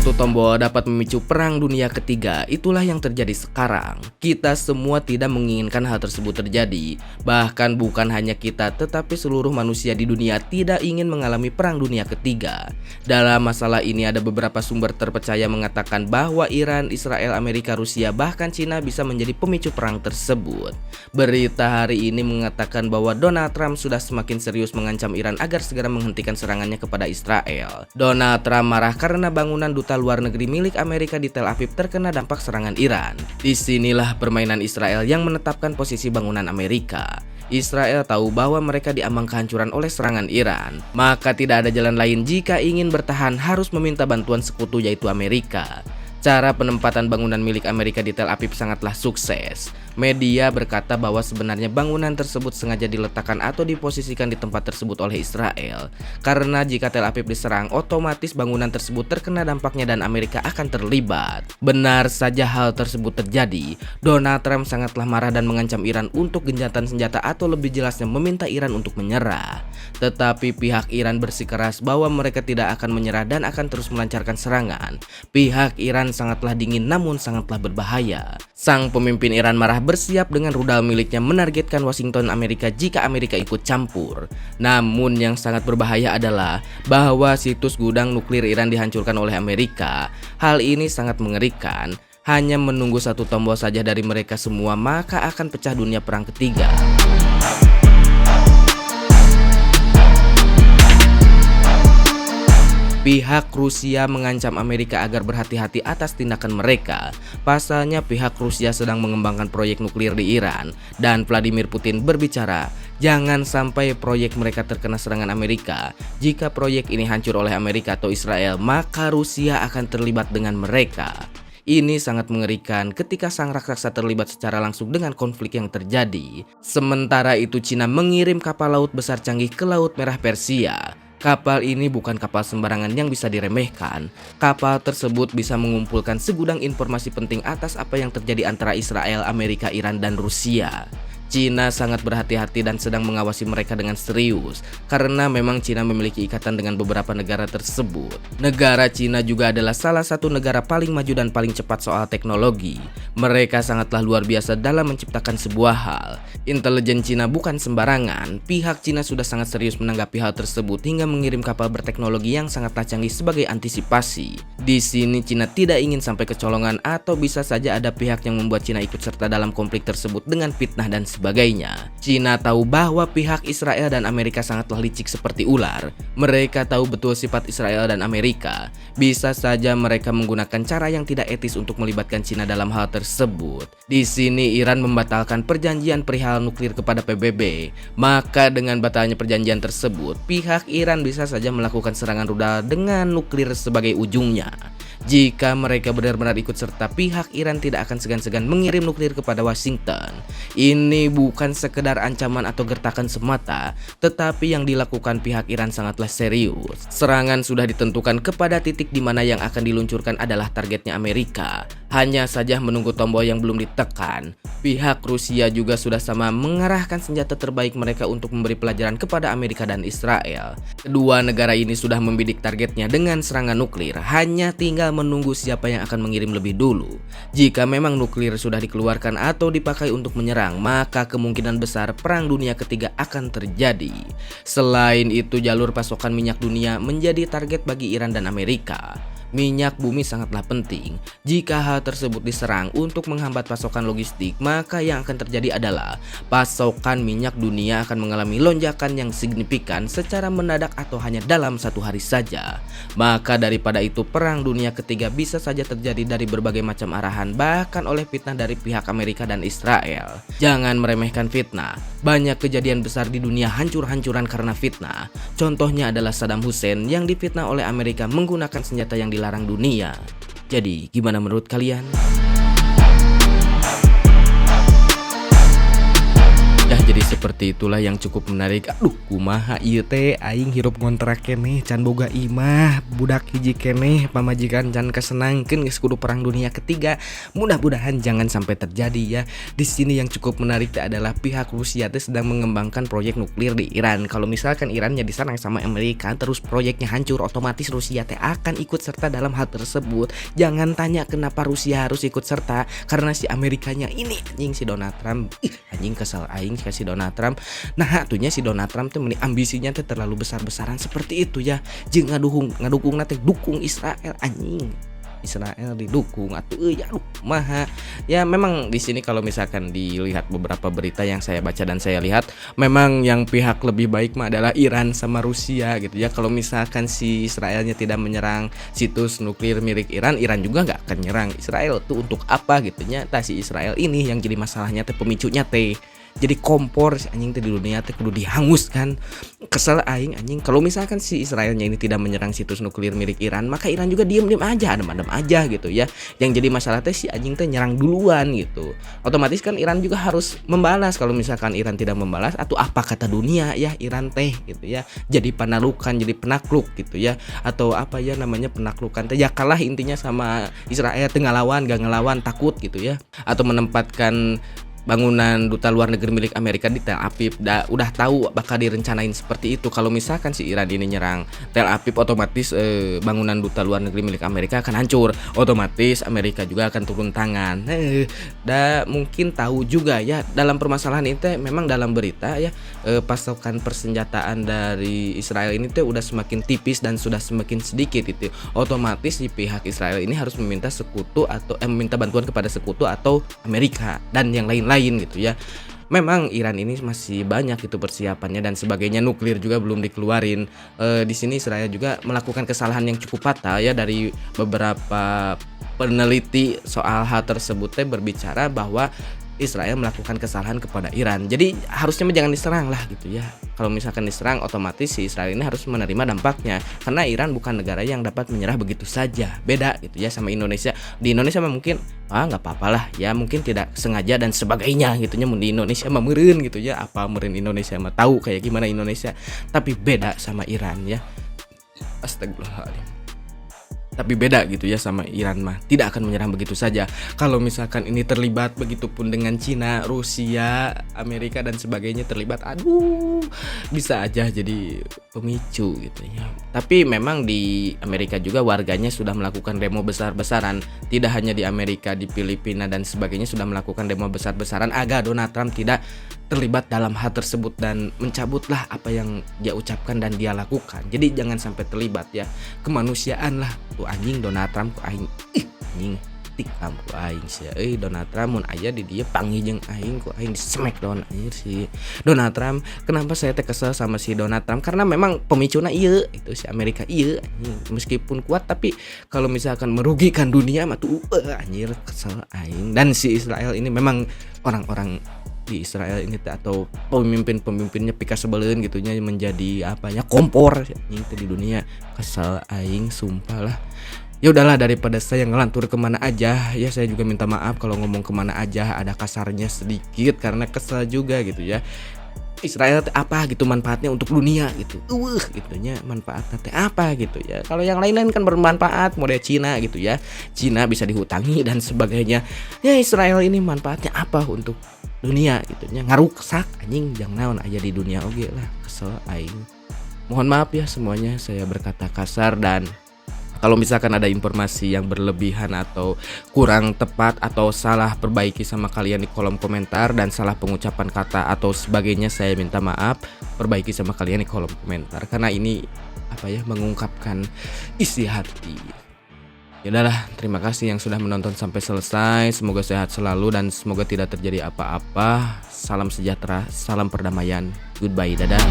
Satu tombol dapat memicu perang dunia ketiga. Itulah yang terjadi sekarang. Kita semua tidak menginginkan hal tersebut terjadi. Bahkan bukan hanya kita, tetapi seluruh manusia di dunia tidak ingin mengalami perang dunia ketiga. Dalam masalah ini ada beberapa sumber terpercaya mengatakan bahwa Iran, Israel, Amerika, Rusia, bahkan Cina bisa menjadi pemicu perang tersebut. Berita hari ini mengatakan bahwa Donald Trump sudah semakin serius mengancam Iran agar segera menghentikan serangannya kepada Israel. Donald Trump marah karena bangunan duta luar negeri milik Amerika di Tel Aviv terkena dampak serangan Iran. Disinilah permainan Israel yang menetapkan posisi bangunan Amerika. Israel tahu bahwa mereka diambang kehancuran oleh serangan Iran, maka tidak ada jalan lain jika ingin bertahan harus meminta bantuan sekutu yaitu Amerika. Cara penempatan bangunan milik Amerika di Tel Aviv sangatlah sukses. Media berkata bahwa sebenarnya bangunan tersebut sengaja diletakkan atau diposisikan di tempat tersebut oleh Israel. Karena jika Tel Aviv diserang, otomatis bangunan tersebut terkena dampaknya dan Amerika akan terlibat. Benar saja hal tersebut terjadi. Donald Trump sangatlah marah dan mengancam Iran untuk gencatan senjata atau lebih jelasnya meminta Iran untuk menyerah. Tetapi pihak Iran bersikeras bahwa mereka tidak akan menyerah dan akan terus melancarkan serangan. Pihak Iran sangatlah dingin namun sangatlah berbahaya. Sang pemimpin Iran marah bersiap dengan rudal miliknya menargetkan Washington Amerika jika Amerika ikut campur. Namun yang sangat berbahaya adalah bahwa situs gudang nuklir Iran dihancurkan oleh Amerika. Hal ini sangat mengerikan. Hanya menunggu satu tombol saja dari mereka semua maka akan pecah dunia perang ketiga. Pihak Rusia mengancam Amerika agar berhati-hati atas tindakan mereka. Pasalnya pihak Rusia sedang mengembangkan proyek nuklir di Iran dan Vladimir Putin berbicara, jangan sampai proyek mereka terkena serangan Amerika. Jika proyek ini hancur oleh Amerika atau Israel, maka Rusia akan terlibat dengan mereka. Ini sangat mengerikan ketika sang raksasa terlibat secara langsung dengan konflik yang terjadi. Sementara itu Cina mengirim kapal laut besar canggih ke Laut Merah Persia. Kapal ini bukan kapal sembarangan yang bisa diremehkan. Kapal tersebut bisa mengumpulkan segudang informasi penting atas apa yang terjadi antara Israel, Amerika, Iran, dan Rusia. Cina sangat berhati-hati dan sedang mengawasi mereka dengan serius karena memang Cina memiliki ikatan dengan beberapa negara tersebut. Negara Cina juga adalah salah satu negara paling maju dan paling cepat soal teknologi. Mereka sangatlah luar biasa dalam menciptakan sebuah hal. Intelijen Cina bukan sembarangan. Pihak Cina sudah sangat serius menanggapi hal tersebut hingga mengirim kapal berteknologi yang sangatlah canggih sebagai antisipasi. Di sini Cina tidak ingin sampai kecolongan atau bisa saja ada pihak yang membuat Cina ikut serta dalam konflik tersebut dengan fitnah dan sebagainya. Cina tahu bahwa pihak Israel dan Amerika sangatlah licik seperti ular. Mereka tahu betul sifat Israel dan Amerika. Bisa saja mereka menggunakan cara yang tidak etis untuk melibatkan Cina dalam hal tersebut. Di sini Iran membatalkan perjanjian perihal nuklir kepada PBB. Maka dengan batalnya perjanjian tersebut, pihak Iran bisa saja melakukan serangan rudal dengan nuklir sebagai ujungnya. Jika mereka benar-benar ikut serta, pihak Iran tidak akan segan-segan mengirim nuklir kepada Washington. Ini bukan sekedar ancaman atau gertakan semata, tetapi yang dilakukan pihak Iran sangatlah serius. Serangan sudah ditentukan kepada titik di mana yang akan diluncurkan adalah targetnya Amerika. Hanya saja menunggu tombol yang belum ditekan. Pihak Rusia juga sudah sama mengarahkan senjata terbaik mereka untuk memberi pelajaran kepada Amerika dan Israel. Kedua negara ini sudah membidik targetnya dengan serangan nuklir. Hanya tinggal menunggu siapa yang akan mengirim lebih dulu. Jika memang nuklir sudah dikeluarkan atau dipakai untuk menyerang, maka kemungkinan besar perang dunia ketiga akan terjadi. Selain itu, jalur pasokan minyak dunia menjadi target bagi Iran dan Amerika. Minyak bumi sangatlah penting. Jika hal tersebut diserang untuk menghambat pasokan logistik, maka yang akan terjadi adalah pasokan minyak dunia akan mengalami lonjakan yang signifikan secara mendadak atau hanya dalam satu hari saja. Maka daripada itu, perang dunia ketiga bisa saja terjadi dari berbagai macam arahan, bahkan oleh fitnah dari pihak Amerika dan Israel. Jangan meremehkan fitnah. Banyak kejadian besar di dunia hancur-hancuran karena fitnah. Contohnya adalah Saddam Hussein yang difitnah oleh Amerika menggunakan senjata yang dilarang dunia. Jadi, gimana menurut kalian? jadi seperti itulah yang cukup menarik. Aduh, kumaha ieu teh aing hirup ngontrak keneh can boga imah, budak hiji keneh pamajikan can kasenangkeun geus kudu perang dunia ketiga. Mudah-mudahan jangan sampai terjadi ya. Di sini yang cukup menarik teh adalah pihak Rusia teh sedang mengembangkan proyek nuklir di Iran. Kalau misalkan Irannya diserang sama Amerika terus proyeknya hancur, otomatis Rusia teh akan ikut serta dalam hal tersebut. Jangan tanya kenapa Rusia harus ikut serta, karena si Amerikanya ini anjing si Donald Trump. Anjing kesel aing si Donald Trump. Nah, atunya si Donald Trump teh ambisinya teh terlalu besar-besaran seperti itu ya. Jeung ngadukung teh dukung Israel anjing. Israel didukung atuh ya maha. Ya memang di sini kalau misalkan dilihat beberapa berita yang saya baca dan saya lihat, memang yang pihak lebih baik mah adalah Iran sama Rusia gitu ya. Kalau misalkan si Israelnya tidak menyerang situs nuklir milik Iran, Iran juga nggak akan nyerang Israel tuh untuk apa gitu nya. Tah si Israel ini yang jadi masalahnya teh pemicunya teh. Jadi kompor si anjing teh di dunia teh kudu dihanguskan. Kesel aing anjing kalau misalkan si Israelnya ini tidak menyerang situs nuklir milik Iran, maka Iran juga diem-diem aja, adem-adem aja gitu ya. Yang jadi masalah teh si anjing teh nyerang duluan gitu. Otomatis kan Iran juga harus membalas. Kalau misalkan Iran tidak membalas, atau apa kata dunia ya Iran teh gitu ya. Jadi penalukan, jadi penakluk gitu ya. Atau apa ya namanya penaklukan teh ya kalah intinya sama Israel, teh ngelawan gak ngelawan takut gitu ya. Atau menempatkan bangunan duta luar negeri milik Amerika di Tel Aviv. Udah tahu bakal direncanain seperti itu. Kalau misalkan si Iran ini nyerang Tel Aviv, otomatis bangunan duta luar negeri milik Amerika akan hancur. Otomatis Amerika juga akan turun tangan. Mungkin tahu juga ya dalam permasalahan ini memang dalam berita ya pasokan persenjataan dari Israel ini tuh udah semakin tipis dan sudah semakin sedikit itu. Otomatis di pihak Israel ini harus meminta sekutu atau meminta bantuan kepada sekutu atau Amerika dan yang lain gitu ya. Memang Iran ini masih banyak itu persiapannya dan sebagainya, nuklir juga belum dikeluarin. Di sini Israel juga melakukan kesalahan yang cukup fatal ya. Dari beberapa peneliti soal hal tersebut berbicara bahwa Israel melakukan kesalahan kepada Iran. Jadi harusnya jangan diserang lah gitu ya. Kalau misalkan diserang, otomatis si Israel ini harus menerima dampaknya. Karena Iran bukan negara yang dapat menyerah begitu saja. Beda gitu ya sama Indonesia. Di Indonesia mungkin nggak apa-apa lah ya, mungkin tidak sengaja dan sebagainya gitunya. Di Indonesia mah meureun gitu ya. Apa meureun Indonesia mah tahu kayak gimana Indonesia. Tapi beda sama Iran ya. Astagfirullahaladzim. Tapi beda gitu ya sama Iran mah, tidak akan menyerang begitu saja. Kalau misalkan ini terlibat, begitupun dengan Cina, Rusia, Amerika dan sebagainya terlibat, aduh bisa aja jadi pemicu gitu ya. Tapi memang di Amerika juga warganya sudah melakukan demo besar-besaran. Tidak hanya di Amerika, di Filipina dan sebagainya sudah melakukan demo besar-besaran agar Donald Trump tidak terlibat dalam hal tersebut dan mencabutlah apa yang dia ucapkan dan dia lakukan. Jadi jangan sampai terlibat ya. Kemanusiaan lah tuh anjing Donald Trump ku aing anjing tikam ku aing sia Donald Trump mun aya di dieu panggih jeung aing ku aing di smackdown anjir si Donald Trump. Kenapa saya teh kesel sama si Donald Trump? Karena memang pemicuna ieu itu si Amerika ieu anjing. Meskipun kuat tapi kalau misalkan merugikan dunia mah tuh anjir kesel aing. Dan si Israel ini memang orang-orang di Israel ini atau pemimpinnya pika sebeleun gitunya menjadi apanya kompor anjing di dunia. Kesel aing sumpah lah. Ya udahlah, daripada saya ngelantur kemana aja ya, saya juga minta maaf kalau ngomong kemana aja ada kasarnya sedikit karena kesel juga gitu ya. Israel apa gitu manfaatnya untuk dunia gitu. Gitunya manfaatnya apa gitu ya. Kalau yang lain-lain kan bermanfaat, model Cina gitu ya. Cina bisa dihutangi dan sebagainya. Ya Israel ini manfaatnya apa untuk dunia gitunya. Ngaruksak anjing jangan naon aja di dunia oge lah. Kesel aing. Mohon maaf ya semuanya saya berkata kasar, dan kalau misalkan ada informasi yang berlebihan atau kurang tepat atau salah, perbaiki sama kalian di kolom komentar, dan salah pengucapan kata atau sebagainya saya minta maaf, perbaiki sama kalian di kolom komentar karena ini mengungkapkan isi hati. Ya udahlah, terima kasih yang sudah menonton sampai selesai. Semoga sehat selalu dan semoga tidak terjadi apa-apa. Salam sejahtera, salam perdamaian. Goodbye, dadah.